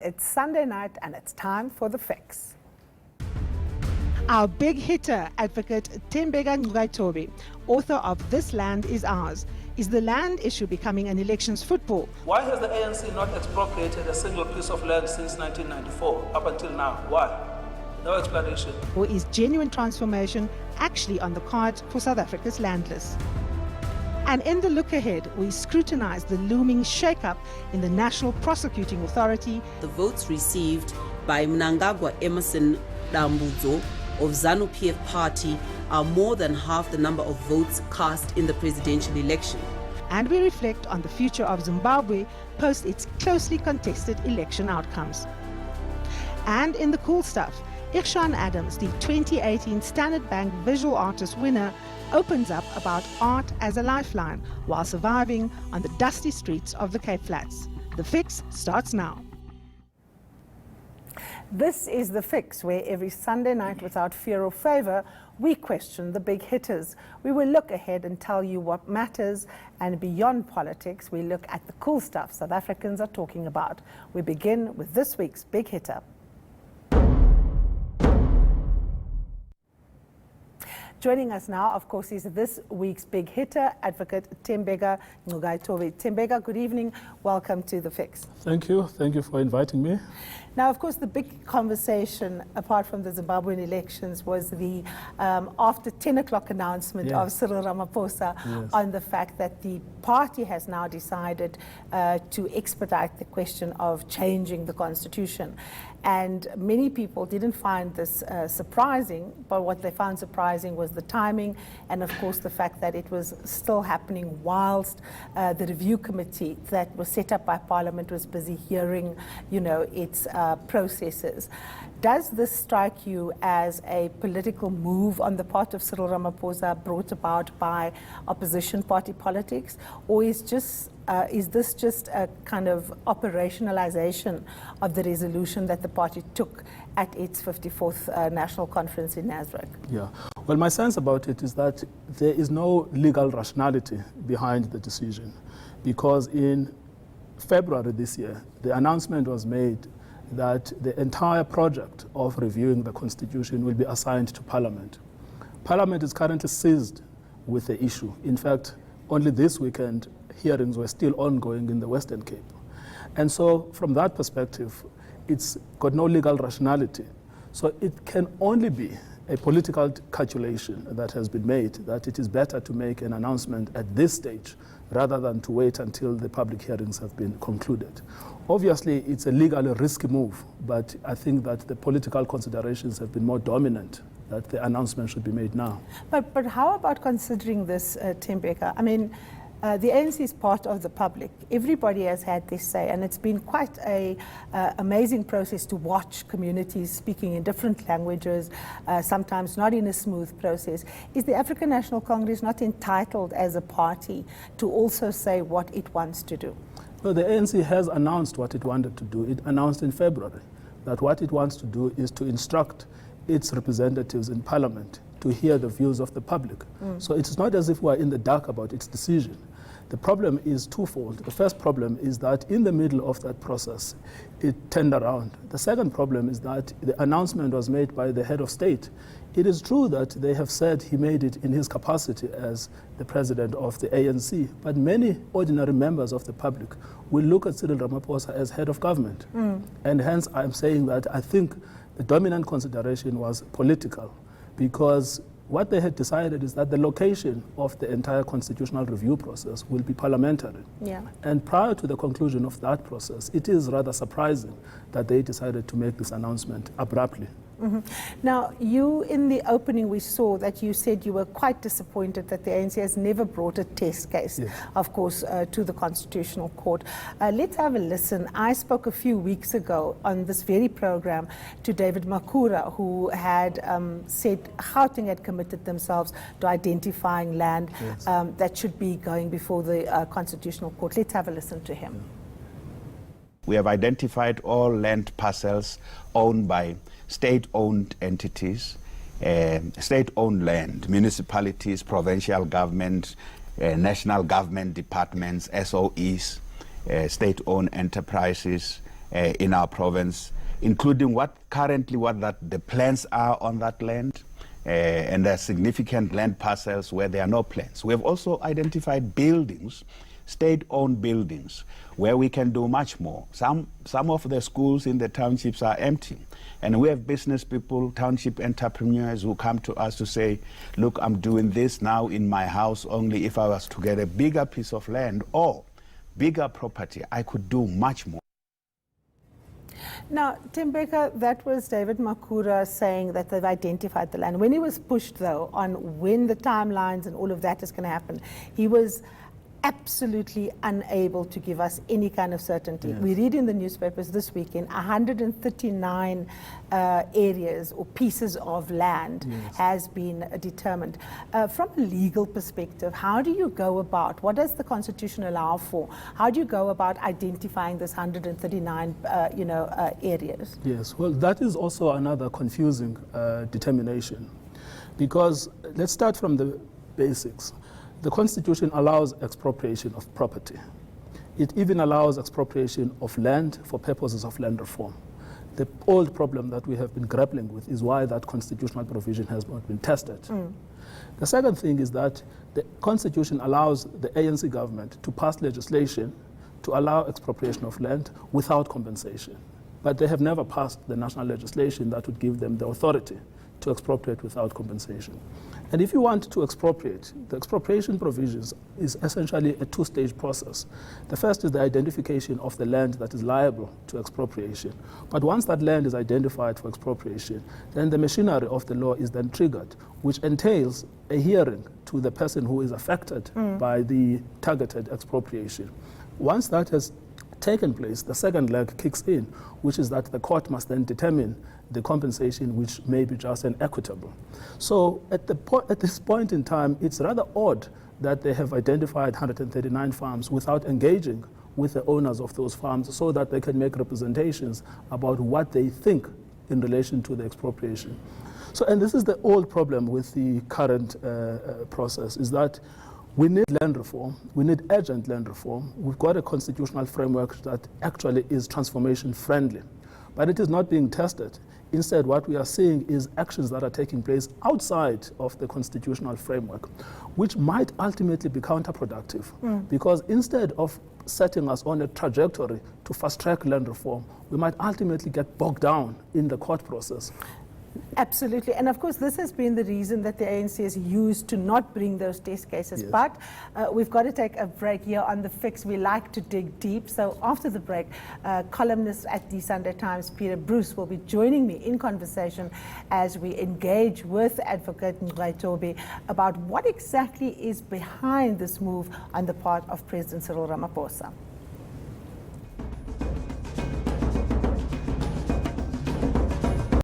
It's Sunday night and it's time for The Fix. Our big hitter, Advocate Tembeka Ngcukaitobi, author of This Land Is Ours. Is the land issue becoming an elections football? Why has the ANC not expropriated a single piece of land since 1994 up until now? Why? No explanation. Or is genuine transformation actually on the cards for South Africa's landless? And in the look ahead, we scrutinize the looming shake-up in the National Prosecuting Authority. The votes received by Mnangagwa Emerson Dambudzo of ZANU-PF party are more than half the number of votes cast in the presidential election. And we reflect on the future of Zimbabwe post its closely contested election outcomes. And in the cool stuff, Irshan Adams, the 2018 Standard Bank Visual Artist winner, opens up about art as a lifeline while surviving on the dusty streets of the Cape Flats. The Fix starts now. This is The Fix, where every Sunday night, without fear or favor, we question the big hitters. We will look ahead and tell you what matters, and beyond politics, we look at the cool stuff South Africans are talking about. We begin with this week's big hitter. Joining us now, of course, is this week's big hitter, Advocate Tembeka Ngcukaitobi. Tembeka, good evening. Welcome to The Fix. Thank you. Thank you for inviting me. Now, of course, the big conversation, apart from the Zimbabwean elections, was the after 10 o'clock announcement of Cyril Ramaphosa on the fact that the party has now decided to expedite the question of changing the constitution. And many people didn't find this surprising, but what they found surprising was the timing and, of course, the fact that it was still happening whilst the review committee that was set up by Parliament was busy hearing, its processes. Does this strike you as a political move on the part of Cyril Ramaphosa brought about by opposition party politics, or is this just a kind of operationalization of the resolution that the party took at its 54th National Conference in Nasrec? Yeah. Well, my sense about it is that there is no legal rationality behind the decision, because in February this year, the announcement was made that the entire project of reviewing the Constitution will be assigned to Parliament. Parliament is currently seized with the issue. In fact, only this weekend, hearings were still ongoing in the Western Cape. And so from that perspective, it's got no legal rationality. So it can only be a political calculation that has been made that it is better to make an announcement at this stage rather than to wait until the public hearings have been concluded. Obviously, it's a legally risky move, but I think that the political considerations have been more dominant, that the announcement should be made now. But how about considering this, Tembeka? I mean, the ANC is part of the public. Everybody has had their say, and it's been quite an amazing process to watch communities speaking in different languages, sometimes not in a smooth process. Is the African National Congress not entitled as a party to also say what it wants to do? Well, the ANC has announced what it wanted to do. It announced in February that what it wants to do is to instruct its representatives in Parliament to hear the views of the public. So it's not as if we're in the dark about its decision. The problem is twofold. The first problem is that in the middle of that process, it turned around. The second problem is that the announcement was made by the head of state. It is true that they have said he made it in his capacity as the president of the ANC, but many ordinary members of the public will look at Cyril Ramaphosa as head of government. And hence I'm saying that I think the dominant consideration was political, because what they had decided is that the location of the entire constitutional review process will be parliamentary. And prior to the conclusion of that process, it is rather surprising that they decided to make this announcement abruptly. Now, you, in the opening, we saw that you said you were quite disappointed that the ANC has never brought a test case, of course, to the Constitutional Court. Let's have a listen. I spoke a few weeks ago on this very program to David Makhura, who had said Gauteng had committed themselves to identifying land that should be going before the Constitutional Court. Let's have a listen to him. We have identified all land parcels owned by state-owned entities, state-owned land, municipalities, provincial government, national government departments, SOEs, state-owned enterprises, in our province, including what the plans are on that land, and there are significant land parcels where there are no plans. We have also identified buildings, state-owned buildings, where we can do much more. Some of the schools in the townships are empty, and we have business people, township entrepreneurs who come to us to say, look, I'm doing this now in my house. Only if I was to get a bigger piece of land or bigger property, I could do much more. Now, Tembeka, that was David Makhura saying that they've identified the land. When he was pushed, though, on when the timelines and all of that is going to happen, he was absolutely unable to give us any kind of certainty. Yes. We read in the newspapers this weekend 139 areas or pieces of land Yes. has been determined. From a legal perspective, how do you go about, what does the Constitution allow for? How do you go about identifying this 139 areas? Yes, well, that is also another confusing determination, because let's start from the basics. The Constitution allows expropriation of property. It even allows expropriation of land for purposes of land reform. The old problem that we have been grappling with is why that constitutional provision has not been tested. The second thing is that the Constitution allows the ANC government to pass legislation to allow expropriation of land without compensation. But they have never passed the national legislation that would give them the authority to expropriate without compensation. And if you want to expropriate, the expropriation provisions is essentially a two-stage process. The first is the identification of the land that is liable to expropriation. But once that land is identified for expropriation, then the machinery of the law is then triggered, which entails a hearing to the person who is affected by the targeted expropriation. Once that has taken place, the second leg kicks in, which is that the court must then determine the compensation, which may be just and equitable. So at this point in time, it's rather odd that they have identified 139 farms without engaging with the owners of those farms so that they can make representations about what they think in relation to the expropriation. So, and this is the old problem with the current process, is that we need land reform, we need urgent land reform. We've got a constitutional framework that actually is transformation friendly, but it is not being tested. Instead, what we are seeing is actions that are taking place outside of the constitutional framework, which might ultimately be counterproductive, because instead of setting us on a trajectory to fast-track land reform, we might ultimately get bogged down in the court process. Absolutely. And of course, this has been the reason that the ANC has used to not bring those test cases. Yes. But we've got to take a break here on The Fix. We like to dig deep. So after the break, columnist at the Sunday Times, Peter Bruce, will be joining me in conversation as we engage with Advocate Ngcukaitobi about what exactly is behind this move on the part of President Cyril Ramaphosa.